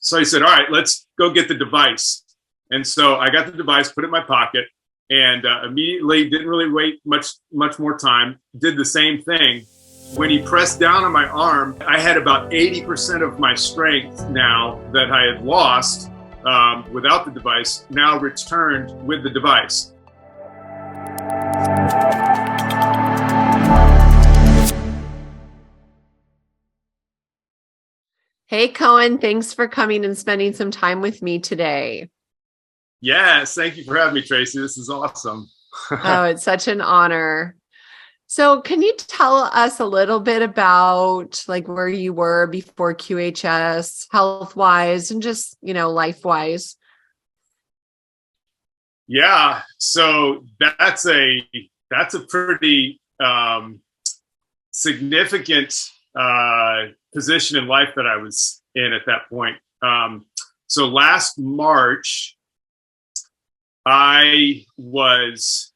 So he said, all right, let's go get the device. And so I got the device, put it in my pocket, and immediately didn't really wait much more time, did the same thing. When he pressed down on my arm, I had about 80% of my strength now that I had lost without the device, now returned with the device. Hey, Cohen, thanks for coming and spending some time with me today. Yes, thank you for having me, Tracy. This is awesome. Oh, it's such an honor. So can you tell us a little bit about like where you were before QHS, health-wise and just, life-wise? Yeah, so that's a pretty significant position in life that I was in at that point. So last March, I was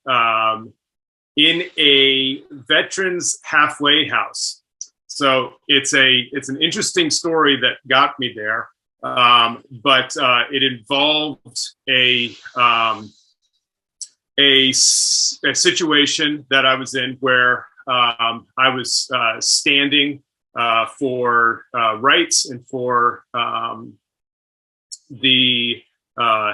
in a veterans halfway house. So it's an interesting story that got me there, but it involved a situation that I was in where I was standing for rights and for the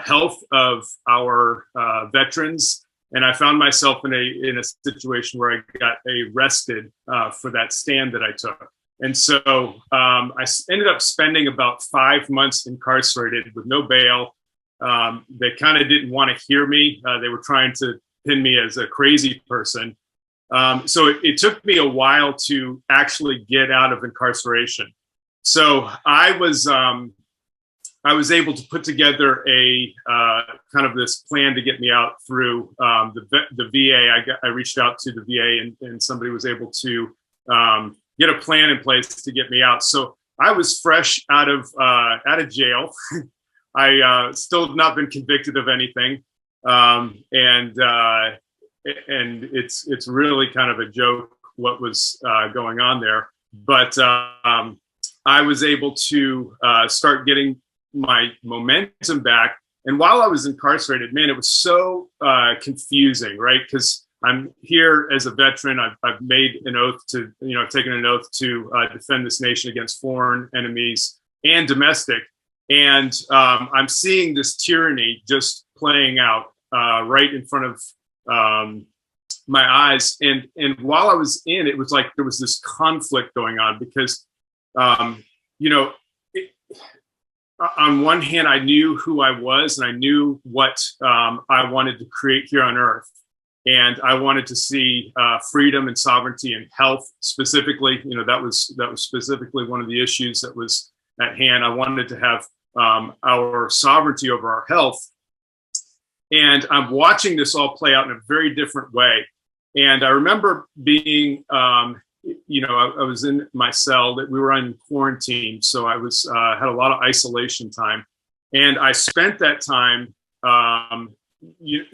health of our veterans. And I found myself in a situation where I got arrested for that stand that I took. And so I ended up spending about 5 months incarcerated with no bail. They kind of didn't want to hear me. They were trying to pin me as a crazy person. So it took me a while to actually get out of incarceration. So I was able to put together a kind of this plan to get me out through the VA. I reached out to the VA and somebody was able to get a plan in place to get me out. So I was fresh out of jail. I still have not been convicted of anything, and it's really kind of a joke what was going on there. But I was able to start getting my momentum back. And while I was incarcerated, man, it was so confusing, right? Because I'm here as a veteran. I've made an oath to, taken an oath to defend this nation against foreign enemies and domestic. And I'm seeing this tyranny just playing out right in front of my eyes. And while I was in, it was like there was this conflict going on because, on one hand, I knew who I was and I knew what I wanted to create here on Earth. And I wanted to see freedom and sovereignty and health specifically. That was specifically one of the issues that was at hand. I wanted to have our sovereignty over our health. And I'm watching this all play out in a very different way. And I remember being, I was in my cell that we were in quarantine. So I was, had a lot of isolation time. And I spent that time, it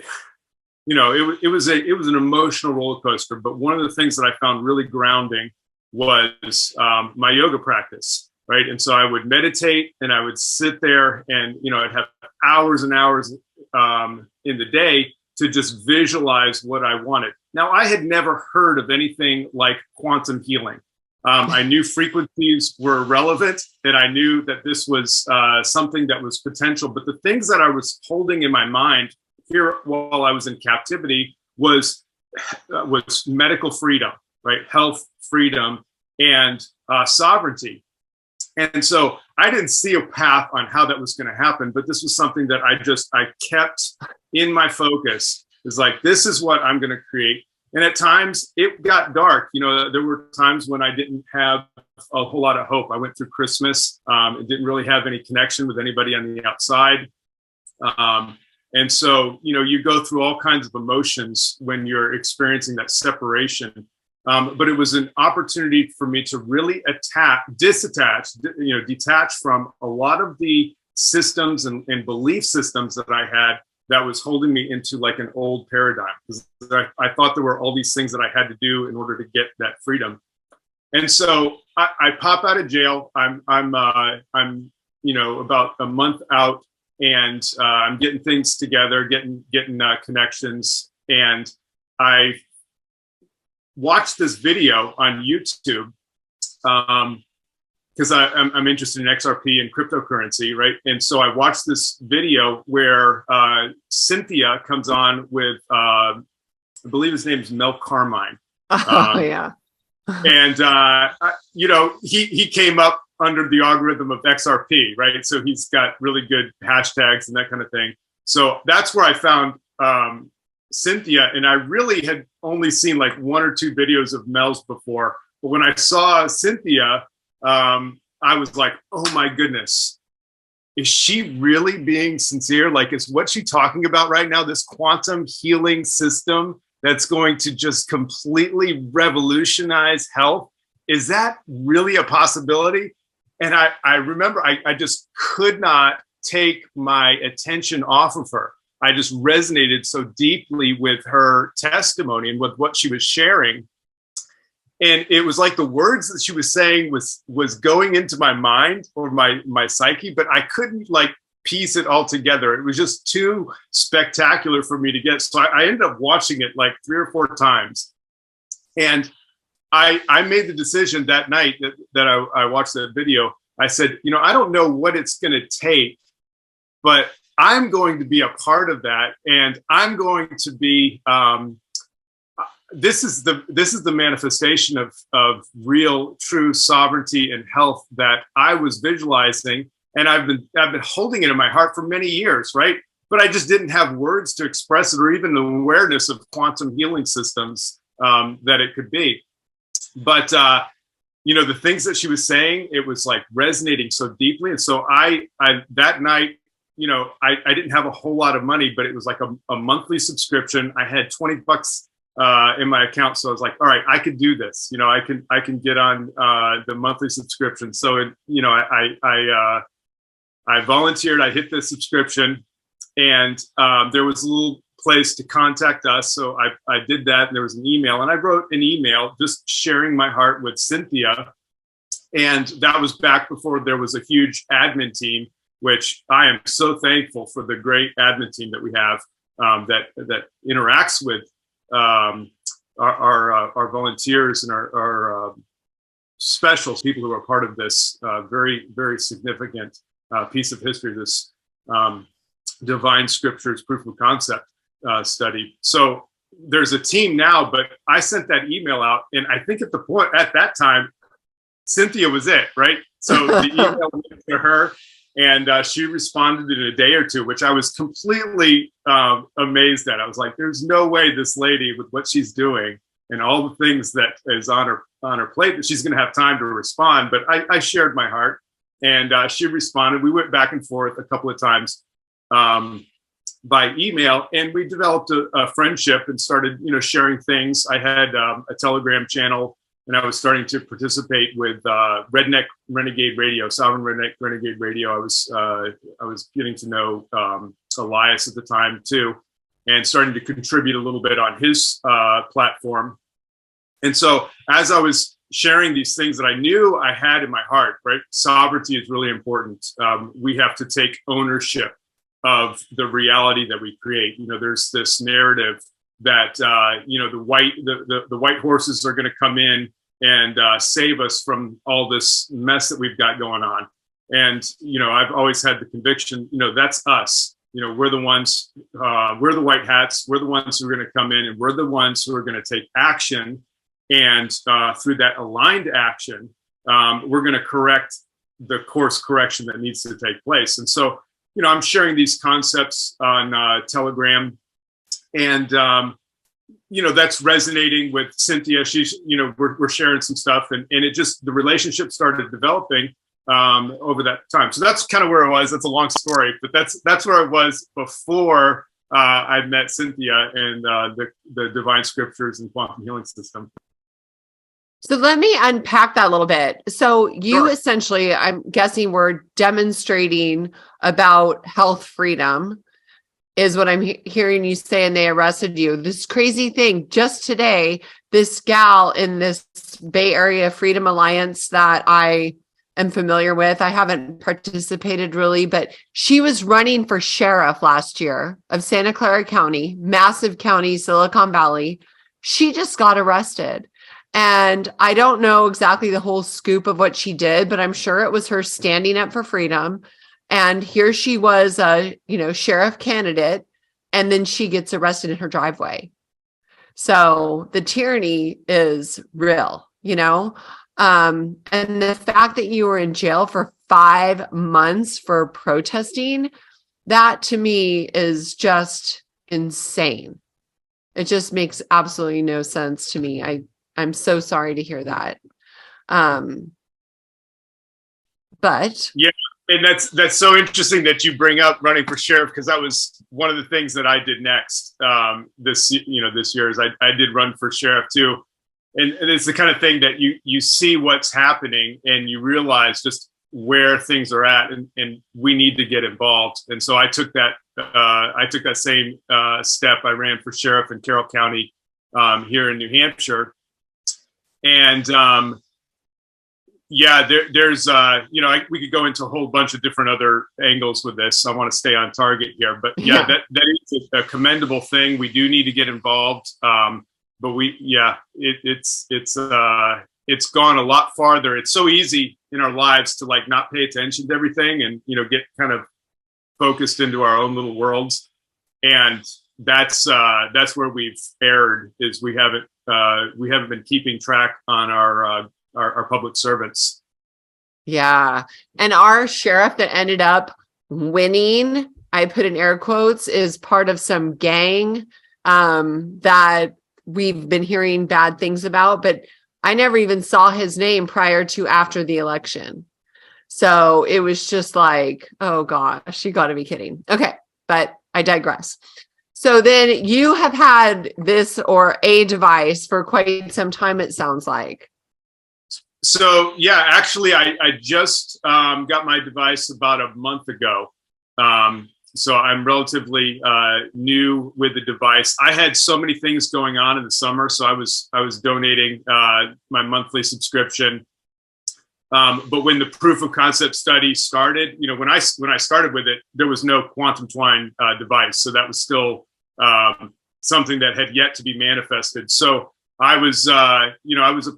was an emotional roller coaster. But one of the things that I found really grounding was my yoga practice. Right. And so I would meditate and I would sit there and, I'd have hours and hours in the day to just visualize what I wanted. Now, I had never heard of anything like quantum healing. I knew frequencies were relevant and I knew that this was something that was potential. But the things that I was holding in my mind here while I was in captivity was medical freedom, right? Health freedom and sovereignty. And so I didn't see a path on how that was going to happen, but this was something that I kept in my focus. Is like, this is what I'm going to create. And at times it got dark. There were times when I didn't have a whole lot of hope. I went through Christmas. It didn't really have any connection with anybody on the outside. And so, you go through all kinds of emotions when you're experiencing that separation. But it was an opportunity for me to really detach from a lot of the systems and belief systems that I had that was holding me into like an old paradigm. Because I thought there were all these things that I had to do in order to get that freedom. And so I pop out of jail. I'm about a month out, and I'm getting things together, getting connections, and I watched this video on YouTube because I'm interested in XRP and cryptocurrency, right? And so I watched this video where Cynthia comes on with, I believe his name is Mel Carmine. Yeah. And, he came up under the algorithm of XRP, right? So he's got really good hashtags and that kind of thing. So that's where I found Cynthia. And I really had only seen like one or two videos of Mel's before. But when I saw Cynthia, I was like, oh my goodness, is she really being sincere? Like, is what she's talking about right now, this quantum healing system that's going to just completely revolutionize health? Is that really a possibility? And I remember I just could not take my attention off of her. I just resonated so deeply with her testimony and with what she was sharing. And it was like the words that she was saying was going into my mind or my psyche, but I couldn't like piece it all together. It was just too spectacular for me to get. So I ended up watching it like 3 or 4 times. And I made the decision that night that I watched that video. I said, I don't know what it's going to take, but I'm going to be a part of that. And I'm going to be, this is the manifestation of real, true sovereignty and health that I was visualizing. And I've been holding it in my heart for many years, right? But I just didn't have words to express it, or even the awareness of quantum healing systems that it could be. But the things that she was saying, it was like resonating so deeply. And so I that night, I didn't have a whole lot of money, but it was like a monthly subscription. I had $20 in my account, so I was like, all right, I could do this. I can get on the monthly subscription. So I volunteered. I hit the subscription, and there was a little place to contact us. So I did that, and there was an email, and I wrote an email just sharing my heart with Cynthia. And that was back before there was a huge admin team, which I am so thankful for the great admin team that we have that interacts with our volunteers and our special people who are part of this very, very significant piece of history, this divine scriptures proof-of-concept study. So there's a team now, but I sent that email out, and I think at that time, Cynthia was it, right? So the email went to her, and she responded in a day or two, which I was completely amazed at. I was like, there's no way this lady, with what she's doing and all the things that is on her plate, that she's going to have time to respond. But I shared my heart, and she responded. We went back and forth a couple of times by email, and we developed a friendship and started, sharing things. I had a Telegram channel, and I was starting to participate with Redneck Renegade Radio, Sovereign Redneck Renegade Radio. I was getting to know Elias at the time too, and starting to contribute a little bit on his platform. And so as I was sharing these things that I knew I had in my heart, right? Sovereignty is really important. We have to take ownership of the reality that we create. There's this narrative that the white horses are going to come in and save us from all this mess that we've got going on. And I've always had the conviction, that's us. We're the ones. We're the white hats. We're the ones who are going to come in, and we're the ones who are going to take action. And through that aligned action, we're going to correct the course correction that needs to take place. And so, I'm sharing these concepts on Telegram, and that's resonating with Cynthia. She's, we're sharing some stuff, and it just, the relationship started developing over that time. So that's kind of where I was. That's a long story, but that's where I was before I met Cynthia and the divine scriptures and quantum healing system. So let me unpack that a little bit. So you Sure. essentially, I'm guessing, were demonstrating about health freedom, is what I'm hearing you say, and they arrested you. This crazy thing, just today, this gal in this Bay Area Freedom Alliance that I am familiar with. I haven't participated really, but she was running for sheriff last year of Santa Clara County, massive county, Silicon Valley. She just got arrested. And I don't know exactly the whole scoop of what she did, but I'm sure it was her standing up for freedom. And here she was a, sheriff candidate, and then she gets arrested in her driveway. So the tyranny is real, and the fact that you were in jail for 5 months for protesting, that to me is just insane. It just makes absolutely no sense to me. I'm so sorry to hear that. But yeah, and that's so interesting that you bring up running for sheriff, because that was one of the things that I did next this year is I did run for sheriff too. And it's the kind of thing that you see what's happening and you realize just where things are at, and we need to get involved. And so I took that same step. I ran for sheriff in Carroll County here in New Hampshire. And there's we could go into a whole bunch of different other angles with this. I want to stay on target here, but that is a commendable thing. We do need to get involved. But it's gone a lot farther. It's so easy in our lives to not pay attention to everything and, get kind of focused into our own little worlds. And that's where we've erred, is we haven't been keeping track on our public servants. Yeah. And our sheriff that ended up winning, I put in air quotes, is part of some gang that we've been hearing bad things about, but I never even saw his name prior to after the election. So it was just like, oh gosh, you got to be kidding. Okay. But I digress. So then you have had this or a device for quite some time, it sounds like. So yeah, actually I just got my device about a month ago. So I'm relatively new with the device. I had so many things going on in the summer, so I was donating my monthly subscription. But when the proof of concept study started, when I started with it, there was no quantum twine device, so that was still something that had yet to be manifested. So I was a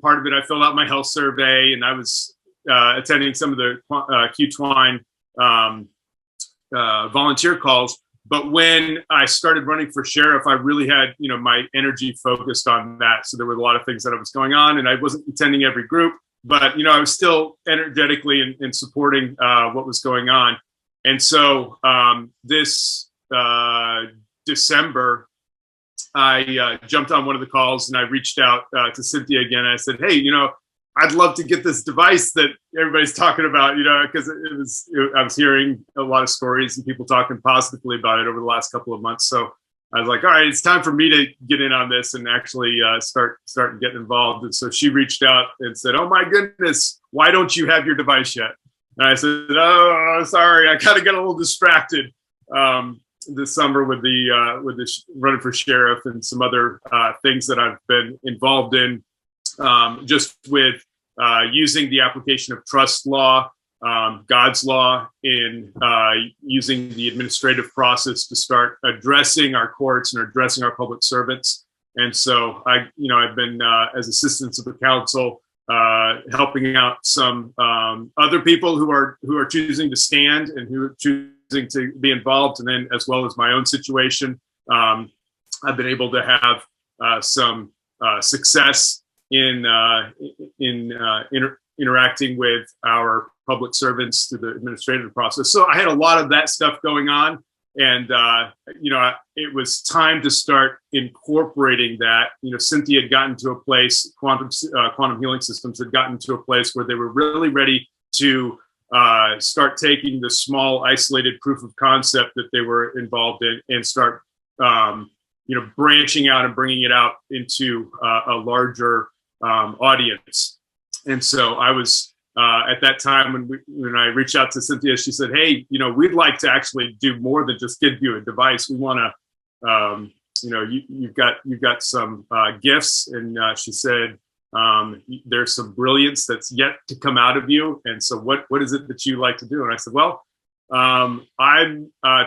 part of it. I filled out my health survey, and I was attending some of the Q-Twine volunteer calls. But when I started running for sheriff, I really had, my energy focused on that. So there were a lot of things that was going on, and I wasn't attending every group, but, I was still energetically in supporting what was going on. And so this December, I jumped on one of the calls and I reached out to Cynthia again. I said, hey, I'd love to get this device that everybody's talking about, because I was hearing a lot of stories and people talking positively about it over the last couple of months. So I was like, all right, it's time for me to get in on this and actually start getting involved. And so she reached out and said, oh my goodness, why don't you have your device yet? And I said, oh, sorry, I kind of got a little distracted this summer with the running for sheriff and some other things that I've been involved in. Just with using the application of trust law, God's law, in using the administrative process to start addressing our courts and addressing our public servants. And so I've been as assistants of the council, helping out some other people who are choosing to stand and who are choosing to be involved, and then as well as my own situation, I've been able to have some success in interacting with our public servants through the administrative process. So I had a lot of that stuff going on, and it was time to start incorporating that. Cynthia had gotten to a place, quantum healing systems had gotten to a place where they were really ready to start taking the small isolated proof of concept that they were involved in and start branching out and bringing it out into a larger audience. And so I was at that time when I reached out to Cynthia, she said, hey, we'd like to actually do more than just give you a device. We want to, you've got some gifts. And she said, There's some brilliance that's yet to come out of you. And so what is it that you like to do? And I said, well, I'm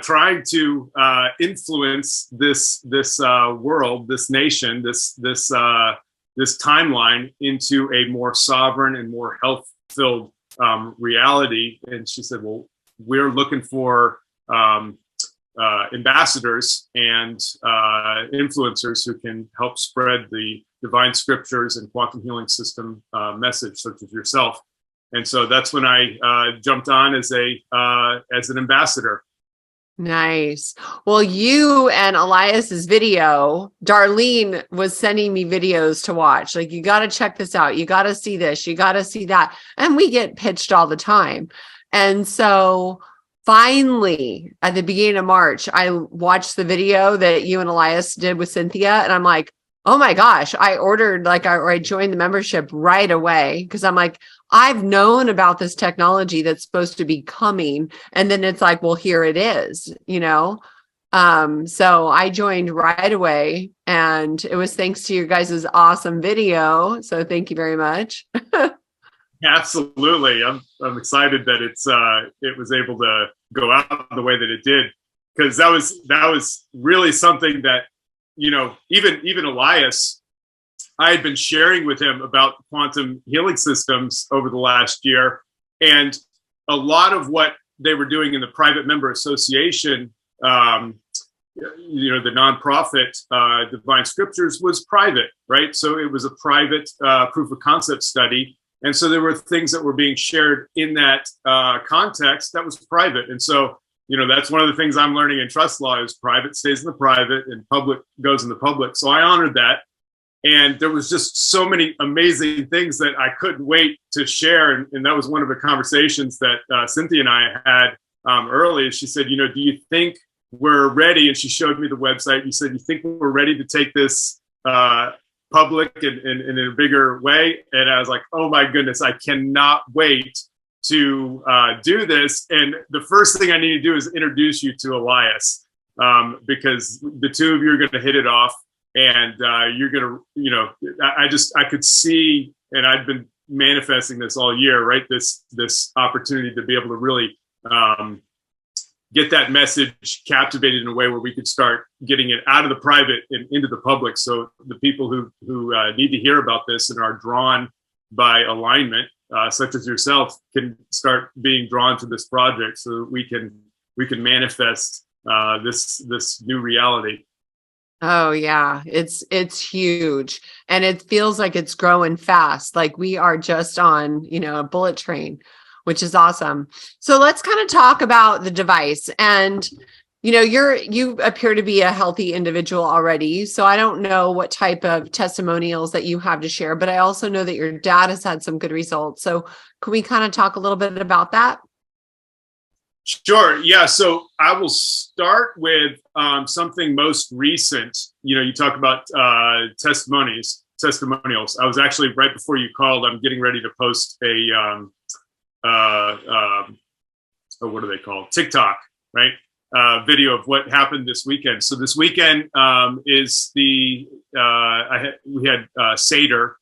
trying to influence this world, this nation, this timeline into a more sovereign and more health-filled reality. And she said, well, we're looking for ambassadors and influencers who can help spread the divine scriptures and quantum healing system message, such as yourself. And so that's when I jumped on as an ambassador. Nice. Well, you and Elias's video, Darlene was sending me videos to watch. Like, you got to check this out. You got to see this. You got to see that. And we get pitched all the time. And so finally, at the beginning of March, I watched the video that you and Elias did with Cynthia. And I'm like, oh my gosh, I ordered, I joined the membership right away. Cause I'm like, I've known about this technology that's supposed to be coming. And then it's like, well, here it is, So I joined right away, and it was thanks to your guys' awesome video. So thank you very much. Absolutely. I'm excited that it was able to go out the way that it did, because that was really something that, even Elias, I had been sharing with him about quantum healing systems over the last year. And a lot of what they were doing in the private member association, the nonprofit Divine Scriptures, was private, right? So it was a private proof of concept study. And so there were things that were being shared in that context that was private. And so, that's one of the things I'm learning in trust law is private stays in the private and public goes in the public. So I honored that. And there was just so many amazing things that I couldn't wait to share. And that was one of the conversations that Cynthia and I had early. She said, do you think we're ready? And she showed me the website. You said, you think we're ready to take this public and in a bigger way? And I was like, oh my goodness, I cannot wait to do this. And the first thing I need to do is introduce you to Elias, because the two of you are going to hit it off. And you're going to, I could see, and I've been manifesting this all year, right? This opportunity to be able to really get that message captivated in a way where we could start getting it out of the private and into the public. So the people who need to hear about this and are drawn by alignment, such as yourself, can start being drawn to this project, so that we can manifest this new reality. Oh yeah, it's huge, and it feels like it's growing fast. Like we are just on, a bullet train, which is awesome. So let's kind of talk about the device. And you appear to be a healthy individual already. So I don't know what type of testimonials that you have to share, but I also know that your dad has had some good results. So can we kind of talk a little bit about that? Sure. Yeah. So I will start with something most recent. You talk about testimonials. I was actually, right before you called, I'm getting ready to post a what are they called? TikTok, right? Video of what happened this weekend. So this weekend is we had Seder.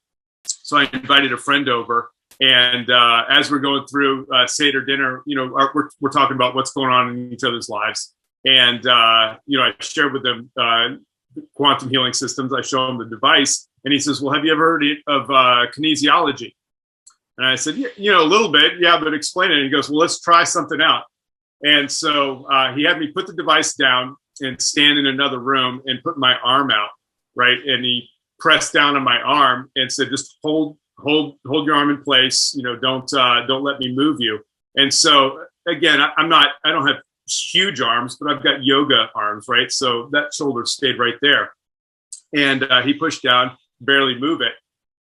So I invited a friend over. And as we're going through Seder dinner, we're talking about what's going on in each other's lives. And, I shared with them quantum healing systems. I show him the device. And he says, well, have you ever heard of kinesiology? And I said, yeah, a little bit. Yeah, but explain it. And he goes, well, let's try something out. And so he had me put the device down and stand in another room and put my arm out, right? And he pressed down on my arm and said, just hold your arm in place. Don't let me move you. And so again, I don't have huge arms, but I've got yoga arms, right? So that shoulder stayed right there. And he pushed down, barely move it.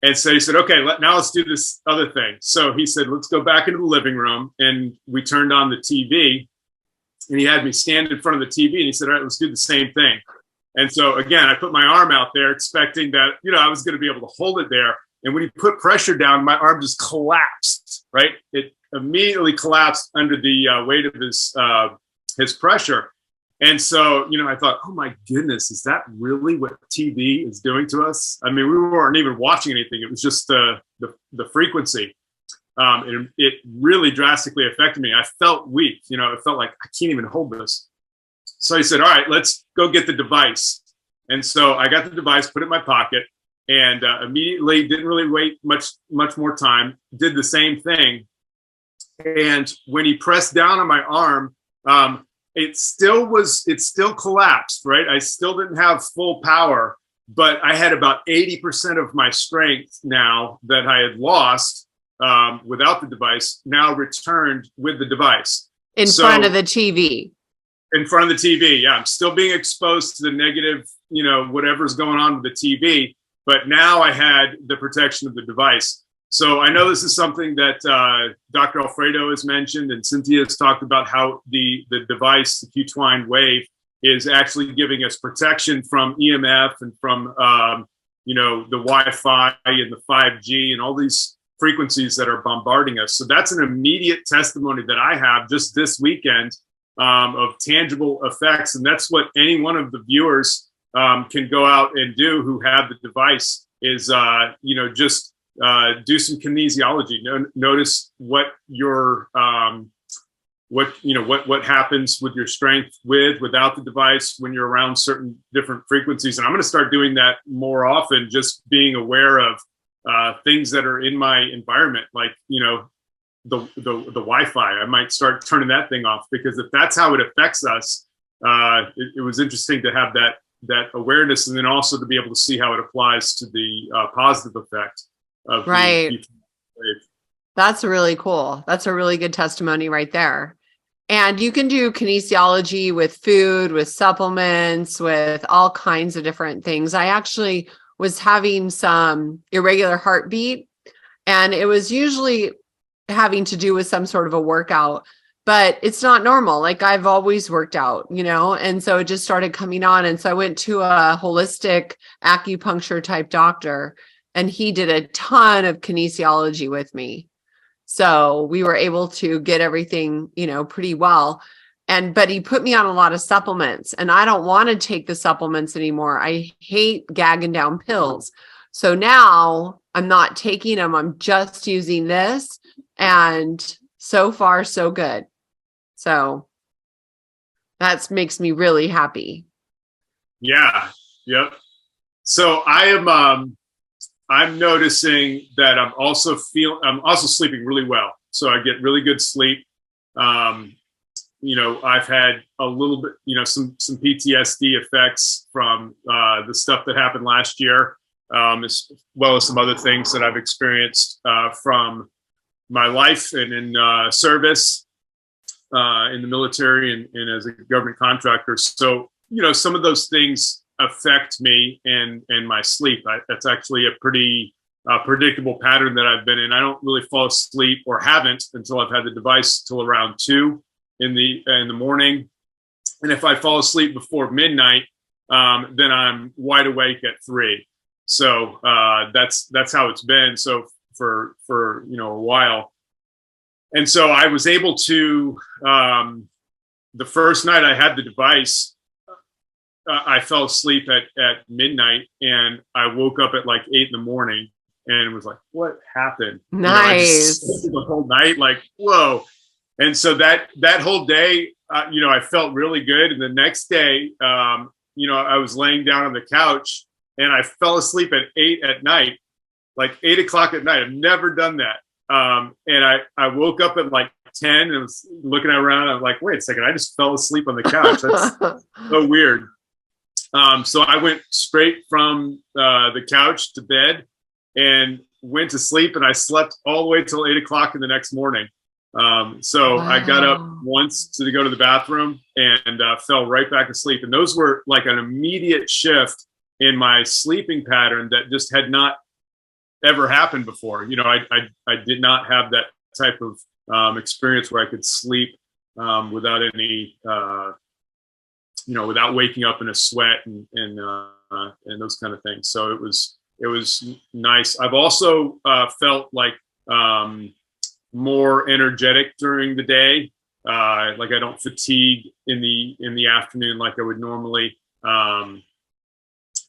And so he said, okay, now let's do this other thing. So he said, let's go back into the living room. And we turned on the TV, and he had me stand in front of the TV, and he said, all right, let's do the same thing. And so again, I put my arm out there expecting that, I was going to be able to hold it there. And when he put pressure down, my arm just collapsed, right? It immediately collapsed under the weight of his pressure. And so, I thought, oh my goodness, is that really what TV is doing to us? I mean, we weren't even watching anything. It was just the frequency. It really drastically affected me. I felt weak. It felt like I can't even hold this. So I said, all right, let's go get the device. And so I got the device, put it in my pocket, and immediately didn't really wait much more time. Did the same thing. And when he pressed down on my arm, it still collapsed, right? I still didn't have full power, but I had about 80% of my strength now that I had lost without the device, now returned with the device. In front of the TV. In front of the TV, yeah. I'm still being exposed to the negative, whatever's going on with the TV, but now I had the protection of the device. So I know this is something that Dr. Alfredo has mentioned, and Cynthia has talked about how the device, the Twine Wave, is actually giving us protection from EMF and from the Wi-Fi and the 5G and all these frequencies that are bombarding us. So that's an immediate testimony that I have just this weekend of tangible effects, and that's what any one of the viewers can go out and do who have the device. Is just do some kinesiology. Notice what your what happens with your strength without the device when you're around certain different frequencies. And I'm going to start doing that more often, just being aware of things that are in my environment, like the Wi-Fi. I might start turning that thing off, because if that's how it affects us, it was interesting to have that awareness, and then also to be able to see how it applies to the positive effect. Right. That's really cool. That's a really good testimony right there. And you can do kinesiology with food, with supplements, with all kinds of different things. I actually was having some irregular heartbeat, and it was usually having to do with some sort of a workout, but it's not normal. Like, I've always worked out, and so it just started coming on. And so I went to a holistic acupuncture type doctor, and he did a ton of kinesiology with me. So we were able to get everything, pretty well. But he put me on a lot of supplements, and I don't want to take the supplements anymore. I hate gagging down pills. So now I'm not taking them. I'm just using this, and so far so good. So that makes me really happy. Yeah. Yep. So I'm noticing that I'm also sleeping really well. So I get really good sleep. I've had a little bit, some PTSD effects from the stuff that happened last year, as well as some other things that I've experienced from my life and in service in the military and as a government contractor. So, some of those things affect me and my sleep. That's actually a pretty predictable pattern that I've been in. I don't really fall asleep, or haven't, until I've had the device till around 2 in the morning. And if I fall asleep before midnight, then I'm wide awake at 3. So that's how it's been. So for a while. And so I was able to, the first night I had the device, I fell asleep at midnight, and I woke up at like 8 in the morning, and was like, what happened? Nice. I just slept the whole night, like, whoa. And so that whole day, I felt really good. And the next day, I was laying down on the couch, and I fell asleep at 8 at night, like 8 o'clock at night. I've never done that. And I woke up at like 10 and was looking around. I'm like, wait a second, I just fell asleep on the couch. That's so weird. So I went straight from the couch to bed and went to sleep, and I slept all the way till 8 o'clock in the next morning. So wow. I got up once to go to the bathroom and fell right back asleep. And those were like an immediate shift in my sleeping pattern that just had not ever happened before. I did not have that type of experience where I could sleep without any, without waking up in a sweat and those kind of things. So it was nice. I've also felt like more energetic during the day. Like I don't fatigue in the afternoon like I would normally. And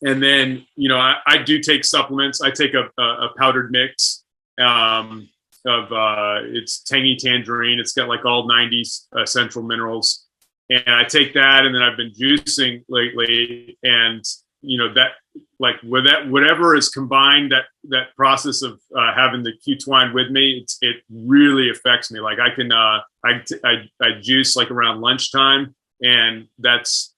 then, I do take supplements. I take a powdered mix of it's tangy tangerine. It's got like all 90s essential minerals. And I take that, and then I've been juicing lately. And, that like with that, whatever is combined, that process of having the Q-Twine with me, it really affects me. Like I can, I juice like around lunchtime, and that's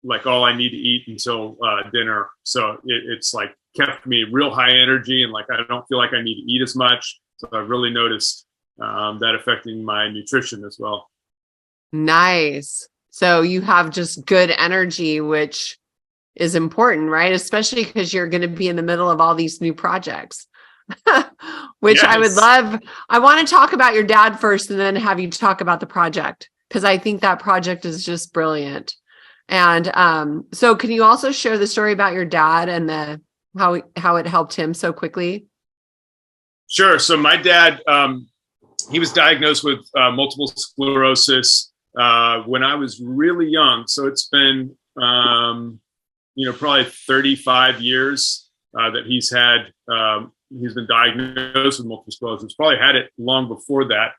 like all I need to eat until dinner. So it's like kept me real high energy, and like I don't feel like I need to eat as much. So I've really noticed that affecting my nutrition as well. Nice. So you have just good energy, which is important, right? Especially because you're going to be in the middle of all these new projects, which yes. I would love. I want to talk about your dad first and then have you talk about the project, because I think that project is just brilliant. And so can you also share the story about your dad and how it helped him so quickly? Sure. So my dad, he was diagnosed with multiple sclerosis when I was really young. So it's been, probably 35 years that he's been diagnosed with multiple sclerosis. Probably had it long before that.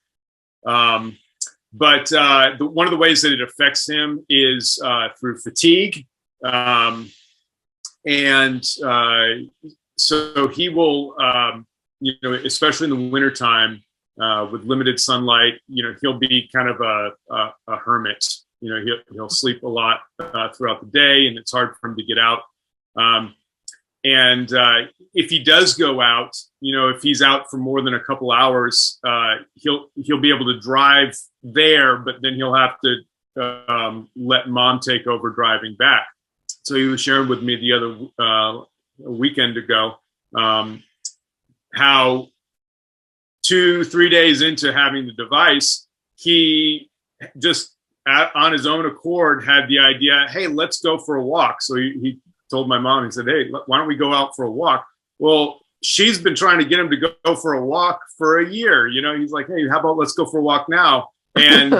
But one of the ways that it affects him is through fatigue. So he will, especially in the wintertime with limited sunlight, he'll be kind of a hermit. He'll sleep a lot throughout the day, and it's hard for him to get out. And if he does go out, if he's out for more than a couple hours, he'll be able to drive there, but then he'll have to let mom take over driving back. So he was sharing with me the other weekend ago how 2-3 days into having the device, he just on his own accord had the idea, hey, let's go for a walk. So he told my mom, he said, hey, why don't we go out for a walk? Well, she's been trying to get him to go for a walk for a year. He's like, hey, how about let's go for a walk now? And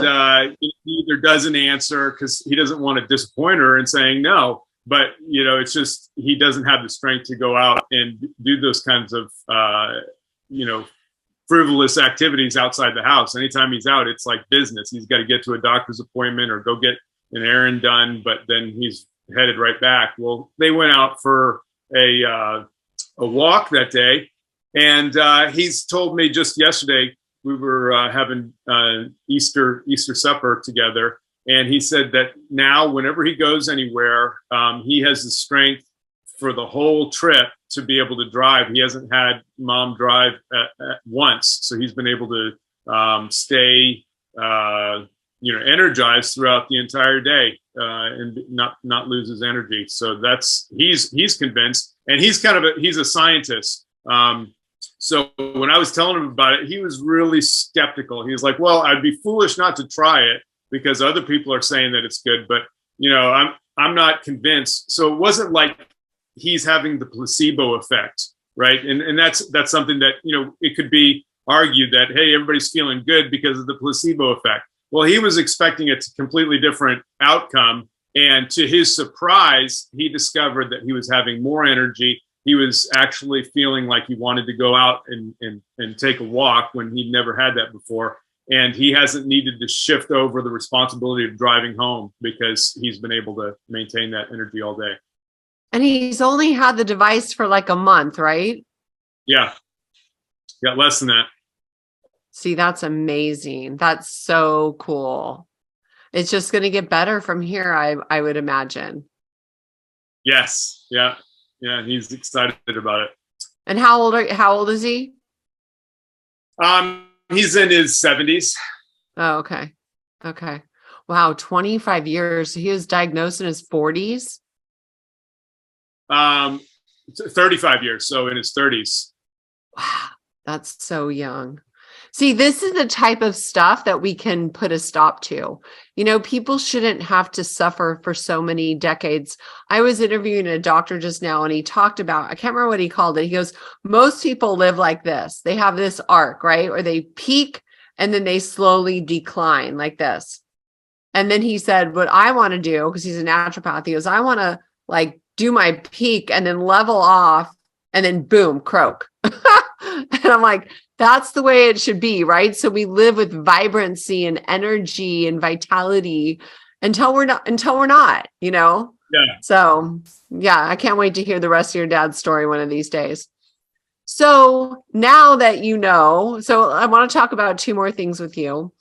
he either doesn't answer because he doesn't want to disappoint her and saying no. But, it's just he doesn't have the strength to go out and do those kinds of, frivolous activities outside the house. Anytime he's out, it's like business. He's got to get to a doctor's appointment or go get an errand done, but then he's headed right back. Well, they went out for a walk that day, and he's told me just yesterday we were having Easter supper together, and he said that now whenever he goes anywhere, he has the strength for the whole trip to be able to drive. He hasn't had mom drive once, so he's been able to stay energized throughout the entire day and not lose his energy. So he's convinced, and he's a scientist. So when I was telling him about it, he was really skeptical. He was like, well, I'd be foolish not to try it because other people are saying that it's good, but I'm not convinced. So it wasn't like he's having the placebo effect, right? And that's something that, it could be argued that, hey, everybody's feeling good because of the placebo effect. Well, he was expecting a completely different outcome. And to his surprise, he discovered that he was having more energy. He was actually feeling like he wanted to go out and take a walk when he'd never had that before. And he hasn't needed to shift over the responsibility of driving home because he's been able to maintain that energy all day. And he's only had the device for like a month, right? Yeah. Yeah, less than that. See, that's amazing. That's so cool. It's just going to get better from here, I would imagine. Yes. Yeah. Yeah. He's excited about it. And how old is he? He's in his 70s. Oh, okay. Okay. Wow. 25 years. He was diagnosed in his 40s. 35 years. So in his 30s. Wow. That's so young. See, this is the type of stuff that we can put a stop to. People shouldn't have to suffer for so many decades. I was interviewing a doctor just now, and he talked about, I can't remember what he called it. He goes, most people live like this. They have this arc, right? Or they peak and then they slowly decline like this. And then he said, what I want to do, because he's a naturopath, he goes, I want to like do my peak and then level off and then boom, croak. And I'm like, that's the way it should be, right? So we live with vibrancy and energy and vitality until we're not, you know? Yeah. So yeah, I can't wait to hear the rest of your dad's story one of these days. So now that you know, so I want to talk about two more things with you.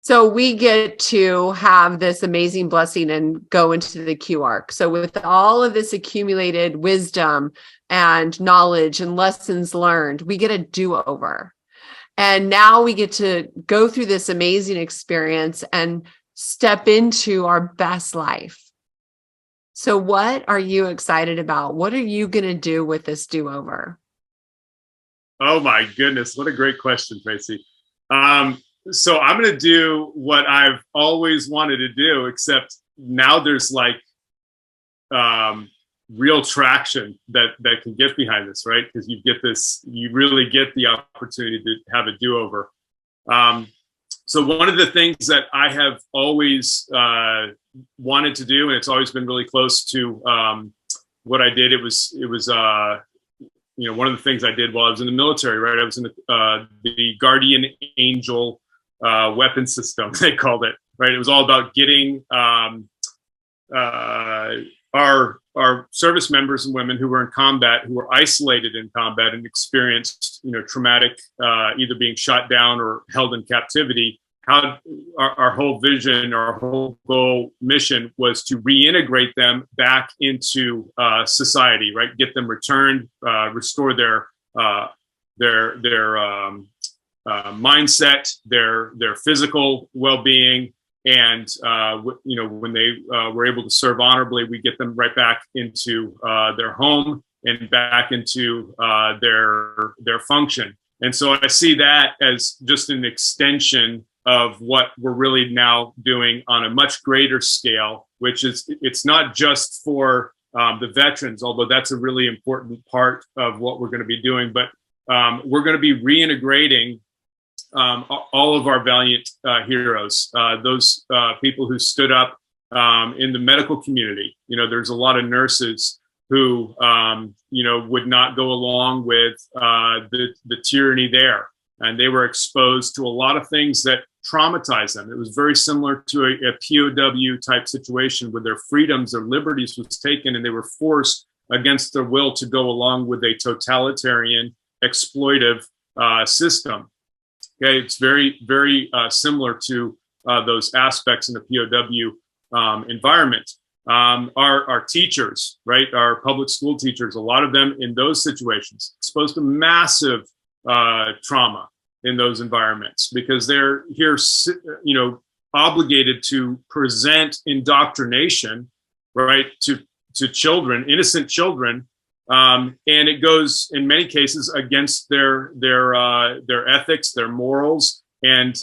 So we get to have this amazing blessing and go into the Q arc. So with all of this accumulated wisdom and knowledge and lessons learned, we get a do-over. And now we get to go through this amazing experience and step into our best life. So what are you excited about? What are you going to do with this do-over? Oh my goodness. What a great question, Tracy. So I'm going to do what I've always wanted to do, except now there's like real traction that can get behind this, right? Because you really get the opportunity to have a do-over. So one of the things that I have always wanted to do, and it's always been really close to what I did. It was one of the things I did while I was in the military, right? I was in the Guardian Angel weapon system, they called it, right? It was all about getting our service members and women who were in combat, who were isolated in combat and experienced, traumatic, either being shot down or held in captivity. How our whole vision, our whole goal, mission was to reintegrate them back into society, right? Get them returned, restore their mindset, their physical well-being, and when they were able to serve honorably, we get them right back into their home and back into their function. And so I see that as just an extension of what we're really now doing on a much greater scale, which is, it's not just for the veterans, although that's a really important part of what we're going to be doing, but we're going to be reintegrating all of our valiant heroes, those people who stood up in the medical community. There's a lot of nurses who, would not go along with the tyranny there. And they were exposed to a lot of things that traumatized them. It was very similar to a POW type situation where their freedoms, their liberties was taken, and they were forced against their will to go along with a totalitarian, exploitive system. Okay, it's very, very similar to those aspects in the POW environment. Our teachers, right, our public school teachers, a lot of them in those situations exposed to massive trauma in those environments because they're here, obligated to present indoctrination, right, to children, innocent children. And it goes in many cases against their ethics, their morals, and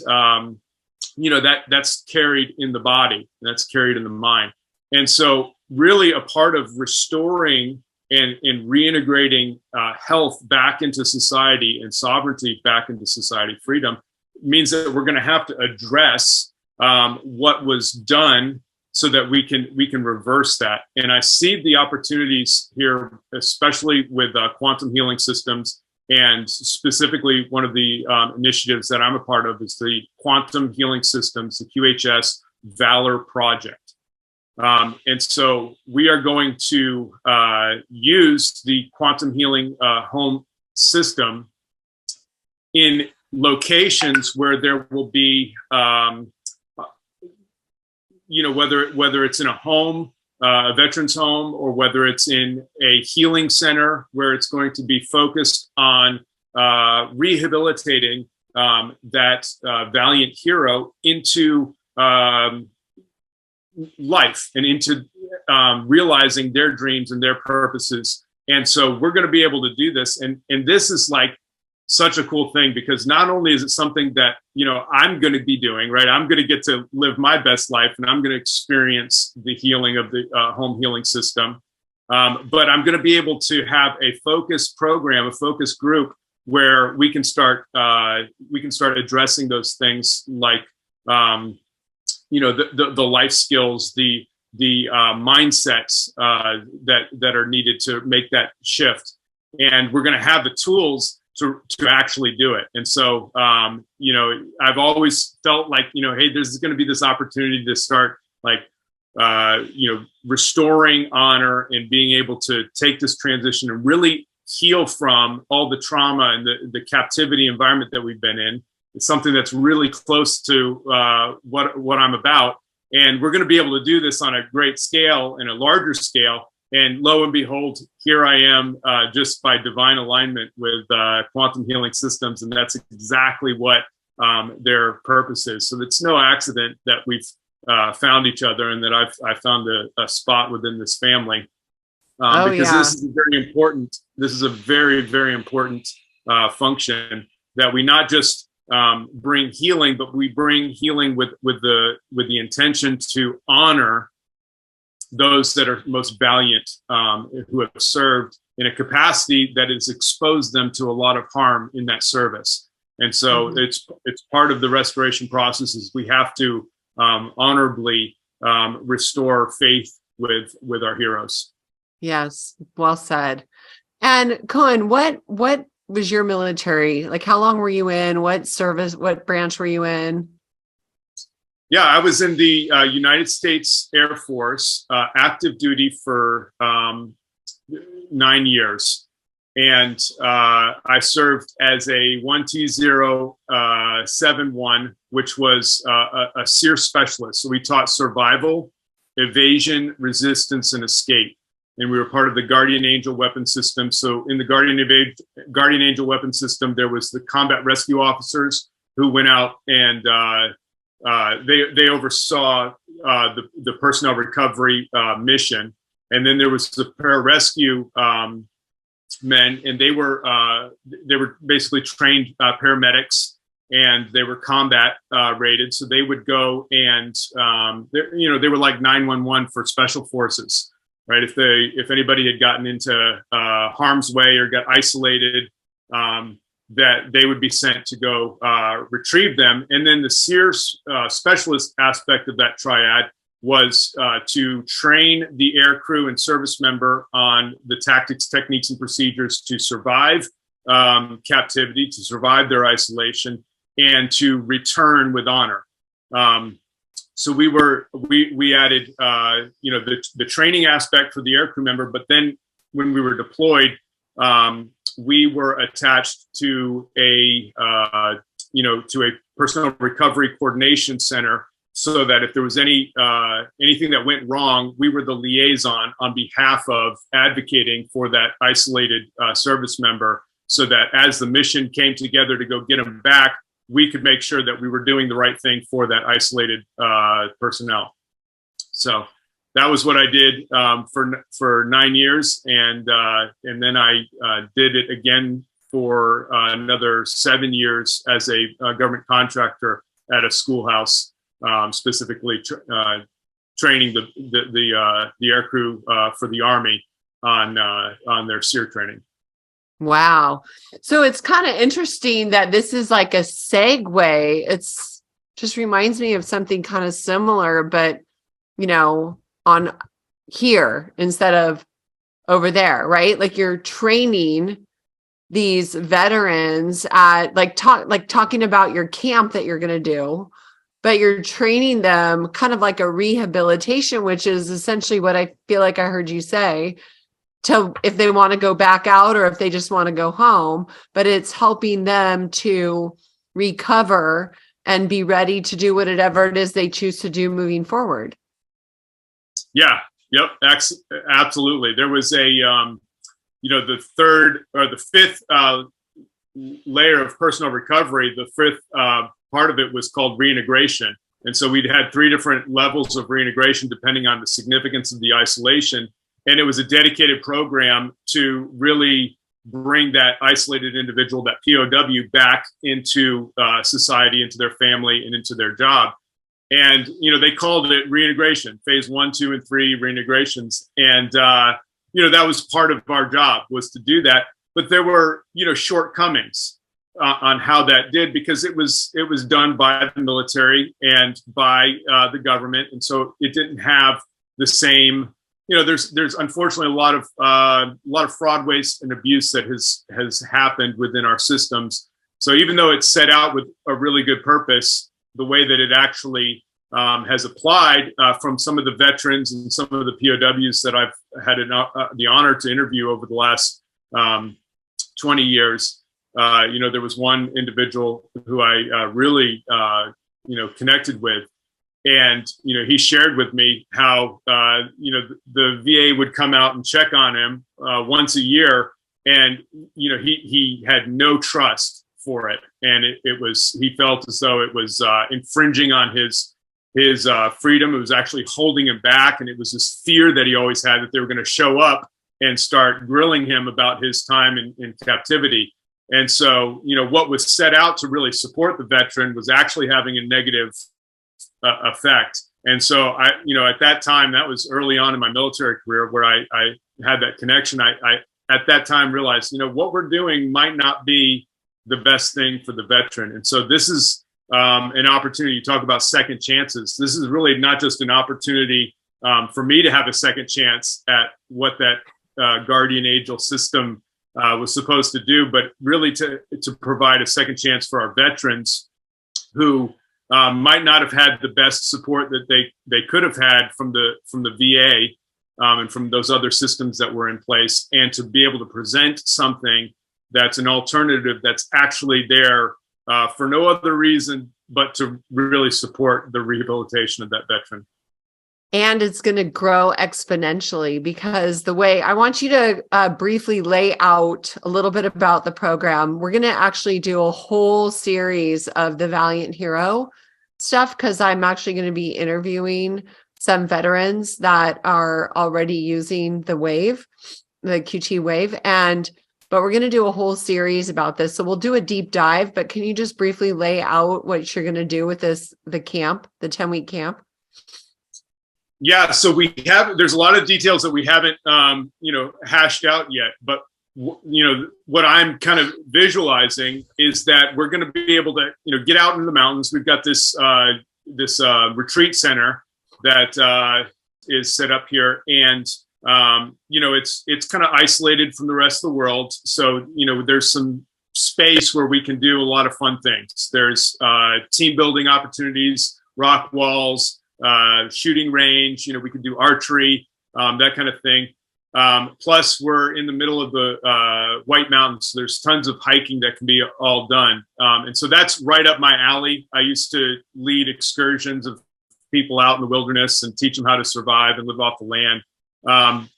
that's carried in the body, that's carried in the mind. And so really a part of restoring and reintegrating health back into society and sovereignty back into society, freedom, means that we're going to have to address what was done so that we can reverse that. And I see the opportunities here, especially with quantum healing systems, and specifically one of the initiatives that I'm a part of is the Quantum Healing Systems, the QHS Valor Project. And so we are going to use the quantum healing home system in locations where there will be, whether it's in a home, a veteran's home, or whether it's in a healing center where it's going to be focused on rehabilitating that valiant hero into life and into realizing their dreams and their purposes. And so we're going to be able to do this. And this is like such a cool thing because not only is it something that, I'm going to be doing, right? I'm going to get to live my best life and I'm going to experience the healing of the home healing system. But I'm going to be able to have a focused program, a focused group where we can start addressing those things like the life skills, the mindsets that are needed to make that shift, and we're going to have the tools to actually do it. And so I've always felt like hey, there's going to be this opportunity to start like restoring honor and being able to take this transition and really heal from all the trauma and the captivity environment that we've been in. It's something that's really close to what I'm about. And we're going to be able to do this on a great scale and a larger scale. And lo and behold, here I am just by divine alignment with quantum healing systems. And that's exactly what their purpose is. So it's no accident that we've found each other and that I've found a spot within this family. This is a very, very important function that we not just bring healing, but we bring healing with the intention to honor those that are most valiant, who have served in a capacity that has exposed them to a lot of harm in that service. And so it's part of the restoration process is we have to honorably restore faith with our heroes. Yes, well said. And Cohen, what was your military? Like, how long were you in? What service, what branch were you in? Yeah, I was in the United States Air Force, active duty for 9 years. And I served as a 1T071, which was a SEER specialist. So we taught survival, evasion, resistance, and escape. And we were part of the Guardian Angel weapon system. So in the Guardian Angel weapon system, there was the combat rescue officers who went out and they oversaw the personnel recovery mission. And then there was the pararescue men, and they were basically trained paramedics, and they were combat rated. So they would go and they were like 911 for special forces. Right, if anybody had gotten into harm's way or got isolated, that they would be sent to go retrieve them. And then the SEER specialist aspect of that triad was to train the air crew and service member on the tactics, techniques, and procedures to survive captivity, to survive their isolation, and to return with honor. So we added the training aspect for the aircrew member, but then when we were deployed, we were attached to a personnel recovery coordination center, so that if there was anything that went wrong, we were the liaison on behalf of advocating for that isolated service member, so that as the mission came together to go get them back, we could make sure that we were doing the right thing for that isolated personnel. So that was what I did for 9 years, and then I did it again for another 7 years as a government contractor at a schoolhouse, specifically training the aircrew for the Army on their SEER training. Wow. So it's kind of interesting that this is like a segue. It's just reminds me of something kind of similar, but, on here instead of over there, right? Like you're training these veterans at talking about your camp that you're going to do, but you're training them kind of like a rehabilitation, which is essentially what I feel like I heard you say, to if they want to go back out or if they just want to go home, but it's helping them to recover and be ready to do whatever it is they choose to do moving forward. Yeah. Yep. Absolutely. There was the third or the fifth layer of personal recovery. The fifth part of it was called reintegration. And so we'd had 3 different levels of reintegration depending on the significance of the isolation. And it was a dedicated program to really bring that isolated individual, that POW, back into society, into their family, and into their job. And, they called it reintegration, phase 1, 2, and 3 reintegrations. And, that was part of our job, was to do that. but there were, shortcomings on how that did, because it was done by the military and by the government, and so it didn't have the same. There's unfortunately a lot of fraud, waste, and abuse that has happened within our systems. So even though it's set out with a really good purpose, the way that it actually has applied from some of the veterans and some of the POWs that I've had the honor to interview over the last 20 years. There was one individual who I really, connected with. And, he shared with me how, the VA would come out and check on him once a year. And, he had no trust for it. And he felt as though it was infringing on his freedom. It was actually holding him back. And it was this fear that he always had that they were going to show up and start grilling him about his time in captivity. And so, what was set out to really support the veteran was actually having a negative effect. And so at that time, that was early on in my military career where I had that connection. I at that time realized, what we're doing might not be the best thing for the veteran. And so this is an opportunity. You talk about second chances. This is really not just an opportunity for me to have a second chance at what that guardian angel system was supposed to do, but really to provide a second chance for our veterans who might not have had the best support that they could have had from the VA and from those other systems that were in place, and to be able to present something that's an alternative that's actually there for no other reason but to really support the rehabilitation of that veteran. And it's going to grow exponentially, because the way I want you to briefly lay out a little bit about the program. We're going to actually do a whole series of the Valiant Hero stuff, because I'm actually going to be interviewing some veterans that are already using the wave, the QT wave. But we're going to do a whole series about this. So we'll do a deep dive, but can you just briefly lay out what you're going to do with the camp, the 10-week camp? Yeah, so there's a lot of details that we haven't, hashed out yet, but what I'm kind of visualizing is that we're going to be able to, get out into the mountains. We've got this retreat center that is set up here, and it's kind of isolated from the rest of the world. So there's some space where we can do a lot of fun things. There's team building opportunities, rock walls, shooting range. We can do archery, that kind of thing. Plus, we're in the middle of the White Mountains. So there's tons of hiking that can be all done. And so that's right up my alley. I used to lead excursions of people out in the wilderness and teach them how to survive and live off the land.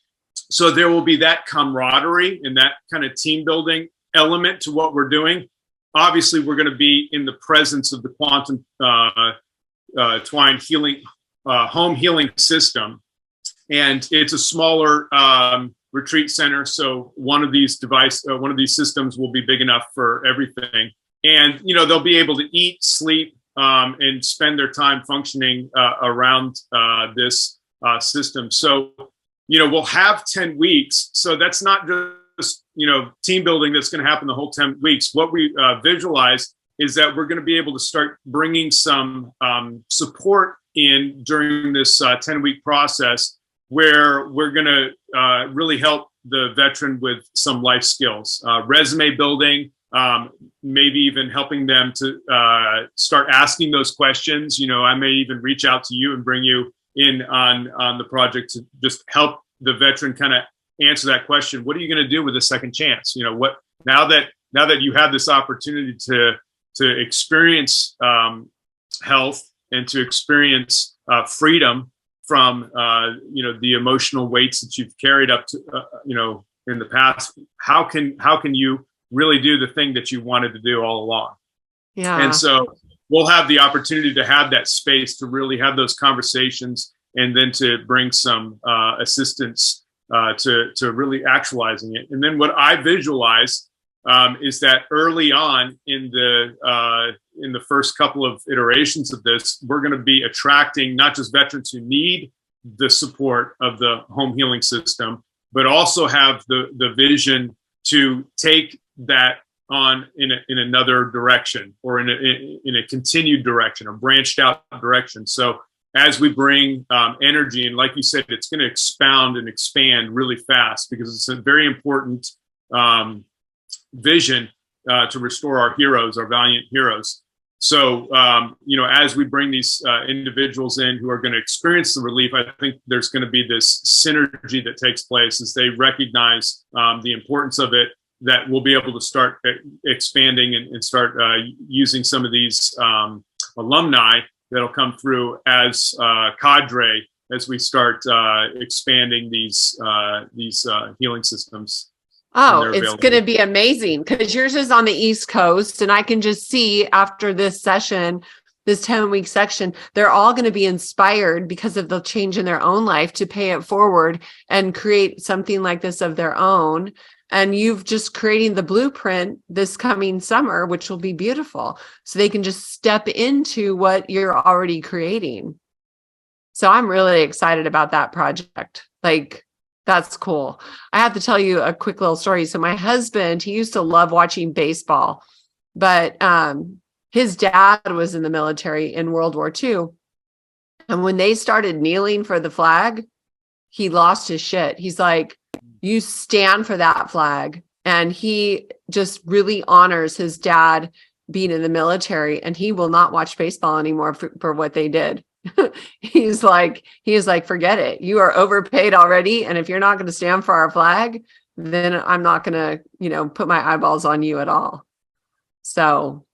So there will be that camaraderie and that kind of team building element to what we're doing. Obviously, we're going to be in the presence of the quantum Twine healing, home healing system. And it's a smaller retreat center. So one of these systems will be big enough for everything. And, they'll be able to eat, sleep, and spend their time functioning around this system. So, we'll have 10 weeks. So that's not just, team building that's going to happen the whole 10 weeks. What we visualize is that we're going to be able to start bringing some support in during this 10-week process, where we're going to really help the veteran with some life skills, resume building, maybe even helping them to start asking those questions. I may even reach out to you and bring you in on the project to just help the veteran kind of answer that question. What are you going to do with a second chance? Now that you have this opportunity to experience health and to experience freedom from the emotional weights that you've carried up to in the past, how can you really do the thing that you wanted to do all along? Yeah. And so we'll have the opportunity to have that space to really have those conversations, and then to bring some assistance to really actualizing it. And then what I visualize is that early on in the first couple of iterations of this, we're going to be attracting not just veterans who need the support of the home healing system, but also have the vision to take that on in another direction, or in a continued direction, or branched out direction. So as we bring energy, and like you said, it's going to expound and expand really fast, because it's a very important vision to restore our heroes, our valiant heroes. So, as we bring these individuals in who are going to experience the relief, I think there's going to be this synergy that takes place as they recognize the importance of it, that we'll be able to start expanding and start using some of these alumni that'll come through as cadre as we start expanding these healing systems. Oh, it's going to be amazing, because yours is on the East Coast, and I can just see after this session, this 10-week section, they're all going to be inspired because of the change in their own life to pay it forward and create something like this of their own. And you've just creating the blueprint this coming summer, which will be beautiful. So they can just step into what you're already creating. So I'm really excited about that project. Like, that's cool. I have to tell you a quick little story. So my husband, he used to love watching baseball, but his dad was in the military in World War II. And when they started kneeling for the flag, he lost his shit. He's like, you stand for that flag. And he just really honors his dad being in the military, and he will not watch baseball anymore for what they did. He's like, forget it. You are overpaid already. And if you're not going to stand for our flag, then I'm not going to, put my eyeballs on you at all. So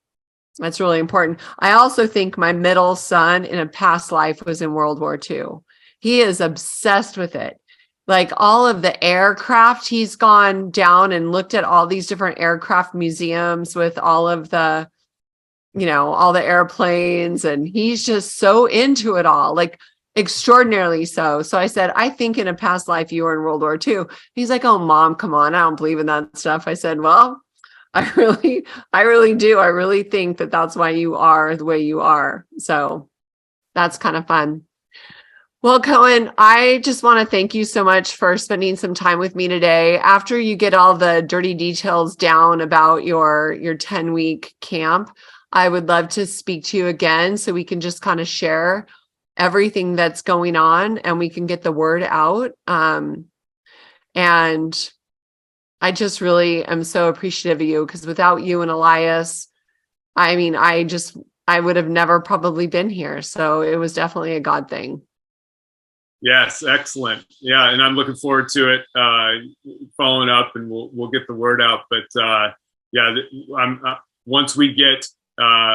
that's really important. I also think my middle son in a past life was in World War II. He is obsessed with it. Like all of the aircraft, he's gone down and looked at all these different aircraft museums with all of the, all the airplanes, and he's just so into it all, like extraordinarily so. So I said, I think in a past life you were in World War II. He's like, oh, Mom, come on. I don't believe in that stuff. I said, well, I really do. I really think that that's why you are the way you are. So that's kind of fun. Well, Cohen, I just want to thank you so much for spending some time with me today. After you get all the dirty details down about your 10-week camp, I would love to speak to you again so we can just kind of share everything that's going on and we can get the word out. And I just really am so appreciative of you, because without you and Elias, I mean, I would have never probably been here. So it was definitely a God thing. Yes, excellent. Yeah, and I'm looking forward to it, following up, and we'll get the word out. But once we get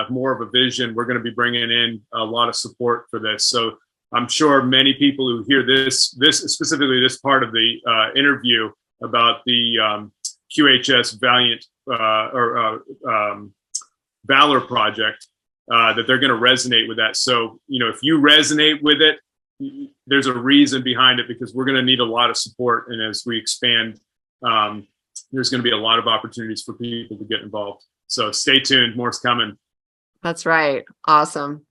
more of a vision, we're going to be bringing in a lot of support for this. So I'm sure many people who hear this specifically this part of the interview about the QHS Valiant Valor Project, that they're going to resonate with that. So if you resonate with it, there's a reason behind it, because we're going to need a lot of support. And as we expand, there's going to be a lot of opportunities for people to get involved. So stay tuned. More's coming. That's right. Awesome.